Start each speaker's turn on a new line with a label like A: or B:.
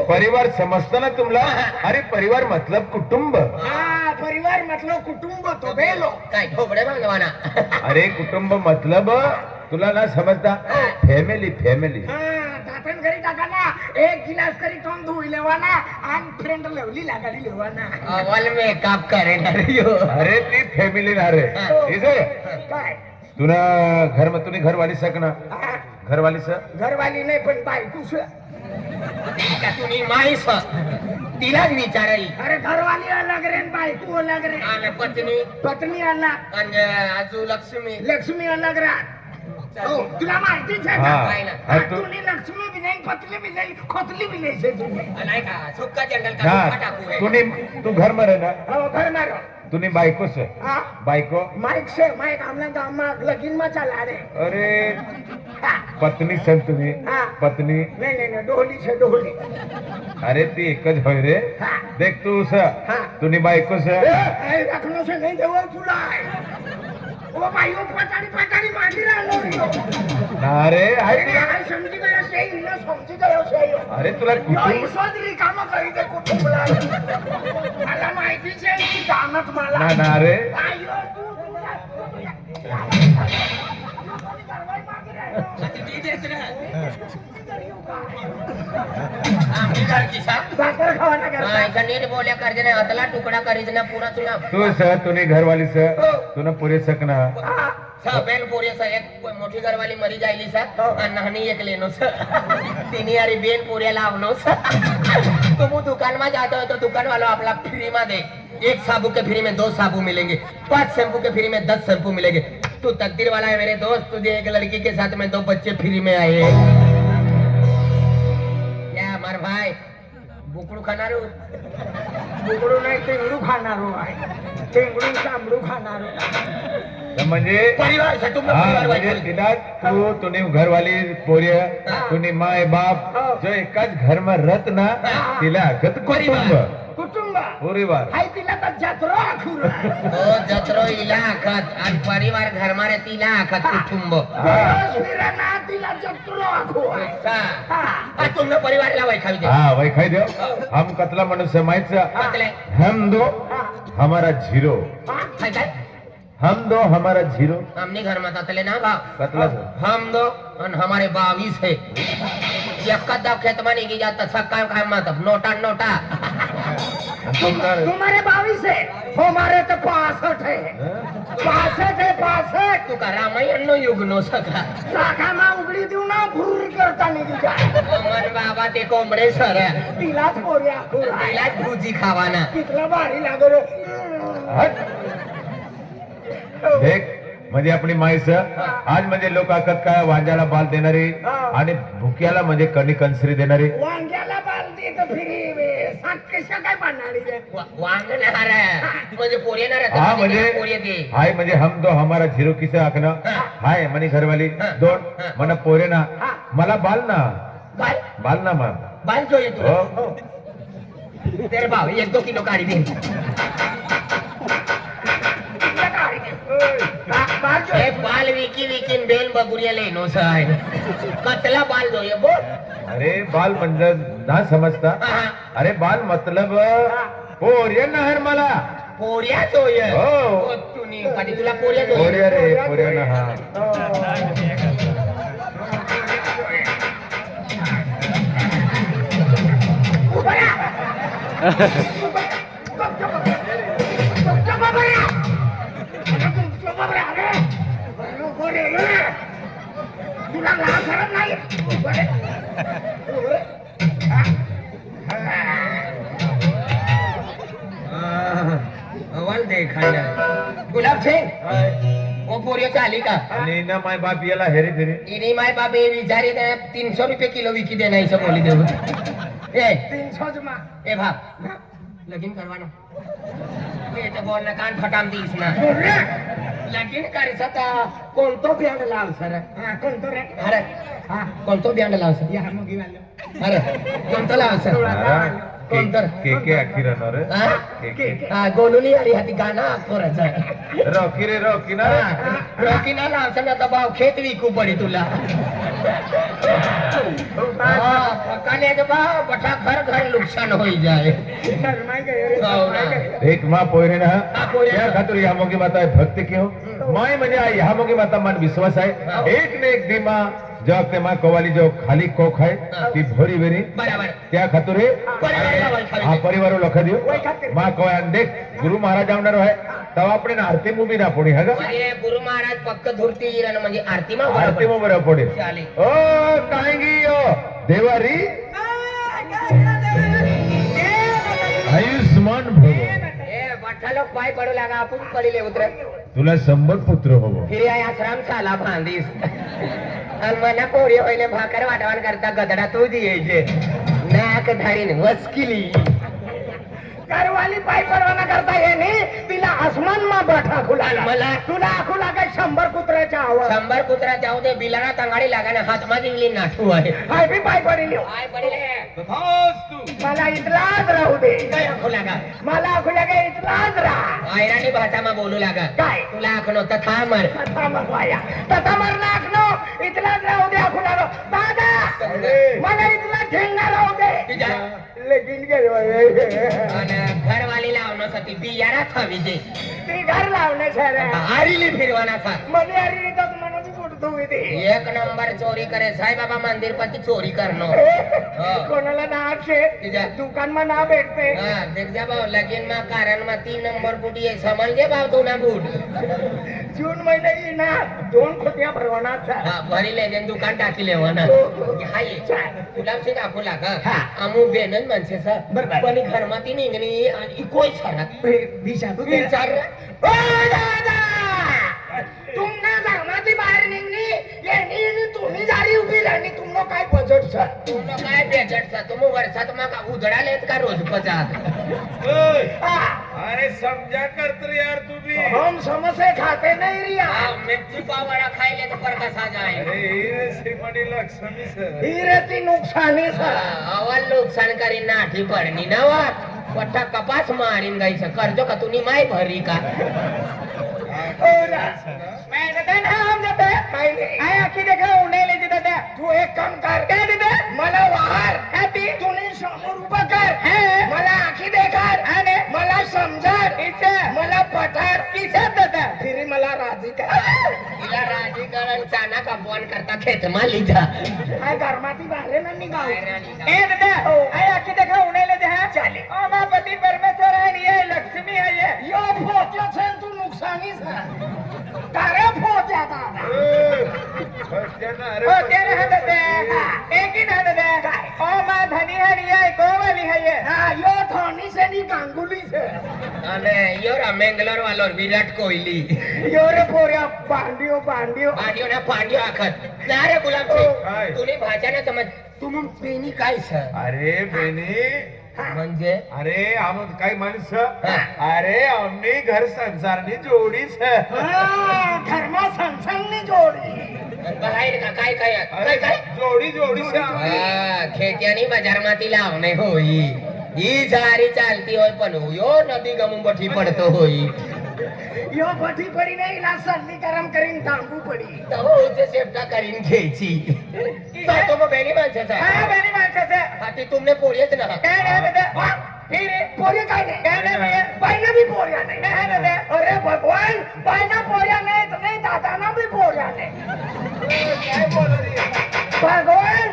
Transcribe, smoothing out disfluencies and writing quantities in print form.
A: परिवार समजतं ना तुम्हाला? अरे परिवार मतलब कुटुंब.
B: हाँ परिवार मतलब कुटुंब तो बेलो
C: काय ठोबडे भगवाना.
A: अरे कुटुंब मतलब तुला ना समजता? Family family.
B: हाँ दातन घरी टाकाना एक गिलास करी टोन धुई लेवाना आणि फ्रेंड लेवली लागाडी लेवाना
C: अवल मेकअप करेल यो.
A: अरे ती फॅमिली ना रे. इसे
B: काय
A: तुला घर में तुम्ही घरवाली सक ना?
B: हाँ,
A: घरवाली स
B: घरवाली नाही पण बायकोस
C: का तुम्ही माहीस तिलाच विचाराई.
B: अरे घरवाली अलग रे आणि बायको अलग रे
C: आणि पत्नी
B: पत्नी अलग
C: आणि आजू लक्ष्मी.
B: लक्ष्मी अलग राहत हो तुला माहितीच आहे
A: हा.
B: ना
A: हा, तू-
B: तुम्ही लक्ष्मी भी नाही पतली भी नाही खोतली भी नाही से तुम्ही
C: नाही का सुक्का जंगल का
A: हा
C: सुक्का टाकू है.
A: तू घर में रहना.
B: हो घर मारो
A: तुम्ही बायको से
B: हाँ
A: बायको.
B: माइक से माइक हमला गाँव में लगीन में चला रहे
A: अरे
B: हाँ
A: पत्नी सन तुम्ही
B: हाँ
A: पत्नी.
B: नहीं डोली से डोली
A: अरे ती एकच होय रे.
B: हाँ
A: देख तू स
B: हाँ
A: तुम्ही बायको से
B: रखने से नहीं देवो तुला ओ भाई ओ पटाड़ी पटाड़ी मांडी रहा
A: ना रे आहे तुला.
B: समझी गयो से ही ना समझी गयो से ही
A: अरे तुला
B: यो
A: कुटुंब
B: ईश्वरी काम करी दे कुटुंबला मला माहिती छे की कामत मला
A: ना ना रे.
B: आयो तू
C: आम्ही घर किसा
B: साखर खावाना करता
C: इथं नीट बोल्या करजे नाही हातला तुकडा करीज ना पुरा तुला.
A: तू स तुम्ही घरवाली स तुला पुरे सकना.
B: हाँ
C: बेन पोरियाचा एक मोठी घरवाली मरी जायली सर आणि नानी एक लेनो सर तिने अरे बेन पोरिया लावनो सर. तुम दुकान में जाते हो तो दुकान वालों आपला फ्री में दे. एक साबु के फ्री में 2 साबु मिलेंगे, 5 शैम्पू के फ्री में 10 शैम्पू मिलेंगे. तू तकदीर वाला है मेरे दोस्त, तुझे एक लड़की के साथ में 2 बच्चे फ्री में आए. क्या हमारे भाई बुकड़ू खाना रू.
B: बुगडू नाही टेंगडू खाणारो आहे टेंगडू चांबडू खाणारो
A: म्हणजे
C: परिवार से तुम
A: हा
C: परिवार
A: म्हणजे
C: वाले.
A: तिला तू तुम्ही घरवाली पोरिया तुम्ही माय बाप जो एकाच घर में रहत ना तिला अगत कुटुंब
B: कुटुंब
A: परिवार.
B: हाय तिला तर जत्रो आखुर
C: ओ जत्रो इला आखत आणि परिवार घर मारे तिला आखत कुटुंब.
B: ना तिला जत्रो आखू
C: तुमने परिवार ला वैखावी दे.
A: हा वही खाई दो. हम कतला मनुष्य माहित
C: मतलब
A: हम दो हमारा झिरो.
C: काय काय
A: हम दो हमारा झिरो.
C: हमने घर में ततले ना भाव
A: कतला
C: हम दो और हमारे 22 है. एखादा खेत में निघी जाता सकाळ काय मतलब नोटा नोटा.
B: तुम्हारे 22 है हमारे तो 65 है 65
C: तू का रामायण नो युग नो सका.
B: शाखा मा उघडी देऊ ना भूर करता निघी जा
C: मन बाबा ते कोंबडे सर
B: तिलाच पोरी आखूर
C: तिला भुजी खावाना.
B: कितला भारी लागलो
A: देख म्हणजे आपली माईस आज म्हणजे लोक आखत काय वांजाला बाल देणारी आणि भुक्याला म्हणजे कणी कंसरी देणारी.
B: वांग्याला बालदी तर फिरी सात कशा काय पाडणारी रे
C: वांगणार म्हणजे पोरी येणार
A: हा म्हणजे
C: पोरी येते.
A: हाय म्हणजे हम दो हमारा झिरो किसे आखना. हाय म्हणे घरवाली 2 म्हणा पोरे ना मला बाल ना
C: बाल
A: बाल ना मा.
C: बाल जो येतो
A: हो.
C: तेरे भाव 1-2 किलो काढी दे. ए बाल विकी विकीन बेन बगुरिया लेनो साय कतला बाल जो ये बोल.
A: अरे बाल म्हणजे ना समजता. अरे बाल मतलब पोरे ना हर मला
C: पोरिया जो ये
A: हो.
C: तू नी कधी तुला पोरिया जो
A: पोरे रे पोरे ना हा.
B: तुला लहान सरत नाही
C: अवल देखा गुलाब सिंह वो पोरिया चाली का
A: आणि ना माय बाप याला हेरी फेरी.
C: इनी माय बाप ये विचारी 300 रुपये किलो विकी देना इसे बोली देव. ए
B: 300 जमा
C: ए भाप लगीन करवानो. ये तो बोलना कान फटाम दीस ना लगीन करीसता कोणतो ब्यांड लाव सर.
B: हा कोणतो रे
C: अरे
B: हा
C: कोणतो ब्यांड लाव सर.
B: या मुगी वाला
C: अरे कोणतो लाव सर. कोण तर
A: के आखी राहणार
C: हा?
A: के
C: गोलुली अरे हाती गाणं आखोराचं
A: रॉकी रे रॉकी ना
C: रॉकीना लावचं ना दबाव खेत विकू पडी तुला पकाने दबाव बठा घर घर नुकसान होई जाए हो ना.
A: एक माँ पोयरे ना
C: हा, पोयरे.
A: त्या खातर ह्या मोगी माता भक्ती क्यों माय म्हणजे ह्या मोगी माता मन विश्वास आहे एक ने एक दी माँ जब ते माँ कवाली जो खाली कोख है ती भोरी वेरी
C: बराबर
A: त्या खातर हा परिवार लख दियो माँ कवा देख गुरु महाराज आवणार आहे तेव्हा आपण आरती मुभी ना पडी हा
C: अरे गुरु महाराज पक्क धुरती इरानं म्हणजे आरती मा
A: आरती मग बरं पडे
C: चालेल.
A: ओ कांगी ओ देवारी आयुष्मान भव
C: ए बठा लोक पाय पडू लागा आपण पडले उतर
A: तुला 100 पुत्र हवं
C: फिरे आश्रम चाला भांडीस आणि मना पोरी होईले भाकर वाटवान करता गदडा तू यायचे नाक धारीन वसकिली
B: घरवाली पाय परवाना करता येणे तिला आसमान मा बैठा खुला
C: मला?
B: तुला आखू लागा 100 कुत्र्याच्या आवाज
C: 100 कुत्रा जाऊ दे बिलाना तंगाडी लागा ना हात माझी विली नाठू आहे
B: हाय बी पाय पडली
C: पाय पडले
B: मला इथलाच राहू दे
C: काय आखू लागा
B: मला आखू लागा इथलाच राहा
C: आयराणी भाषा मा बोलू लागा
B: काय?
C: तुला आखनो तथा मर
B: तथा मरवाया तथा मरला आखनो इथलाच राहू दे आखू लागो दादा मला इथला ठेंगा राहू दे
C: तुझ्या
B: लगीन केलं
C: आणि घरवाली लावण्यासाठी बियारा खावी दे
B: ती घर लावणे सर
C: आरीली फिरवाना था
B: મને આ રીતે તો મને બી પોટ ધોવી દે
C: एक नंबर चोरी करे साई बाबा मंदिर पती चोरी करनो
B: कोणाला ना आपशे
C: तुझ्या
B: दुकानमा ना भेटते
C: हा देख जा भाऊ लगीन मा कारण मा 3 नंबर बुटी आहे समजले भाऊ तू ना बूट
B: जून महिना येणार 2 खोट्या भरवणार
C: हा भरी लेजन दुकान टाकी लेवाना हाय तुला से दाखवू लागा
B: हा.
C: अमू बेनन माणसे सा
B: बरोबर.
C: पण घरमाती निघणी आणि कोई सारा
B: दिशा तू
C: विचार
B: ओ दादा तुमने धर्माची बाहेर निघणी यांनी तुम्ही जारी उभी राहिली तुमनो काय बजेट सर
C: तुला काय बेजट सा तुम वर्षात मग उधळालेत का रोज पचात
A: अरे समजा कर तर यार तू भी
B: हम समोसे खाते नहीं रिया
C: मिर्ची पावडा खायले तर पर कसा जाए
A: श्रीमणी लक्ष्मी सर
B: हीरेती नुकसानी सर
C: अवल नुकसानकारी नाठी पडणी ना वा पट्टा कपास मारीन गायचं कर्ज का तुम्ही माय भरी का
B: मैं देते ना हम देते काय नाही आय आखी देखा उन्हे ले देते तू एक काम कर काय देते मला वाहर हॅपी तुम्ही समोर उभा कर मला आखी देखार आणि मला समजार इथे मला पठार किसे देते फिर मला राजी कर
C: तिला राजीकरण चाना का फोन करता खेत माली जा
B: काय गरमाती बाहेर ना निघाव
C: ए
B: देते आय आखी देखा उन्हे ले दे चाले ओ मा पति परमेश्वर है ये लक्ष्मी है ये यो फोटो से तू नुकसानी से तारे फोट्या दादा होते ना देते एक ही ना देते ओ मां धनी है ये कोवाली है ये हां यो धनी से नी गांगुली से
C: અને યોરા મેંગલોર વાલો વિરાટ કોહલી
B: यो रे पोऱ्या बांडियो बांडियो
C: પાડ્યો ના પાડ્યો આખત ના રે ગુલાબ સિંહ
A: काय?
C: તુને ભાષા ના સમજ તું પેની काय છે
A: अरे बेनी
C: म्हणजे
A: अरे आम काही माणसं अरे आम्ही घर संसारनी जोडीच
B: धर्मा संसारनी जोडी
C: बाहेर का काय काय काय काय
A: जोडी जोडी
C: खेत्यानी बजारमाती लावणे होई ही जारी चालती होय पण यो नदी गमून बठी पडतो होई
B: यो बठी पडी नाही ना सल्ली गरम करीन तांबू पडी
C: तव उचे शेपटा करीन घ्यायची तो मग बेनी माणसाचा
B: हा बेनी माणसाचं
C: हाती तुमने पोळीच ना
B: काय नाही देते फिर पोरी काय नाही काय नाही बाईना भी पोरिया नाही नाही देते अरे भगवान बाईना पोरिया नाही तर नाही दादाना भी पोरिया नाही
A: काय बोल
B: भगवान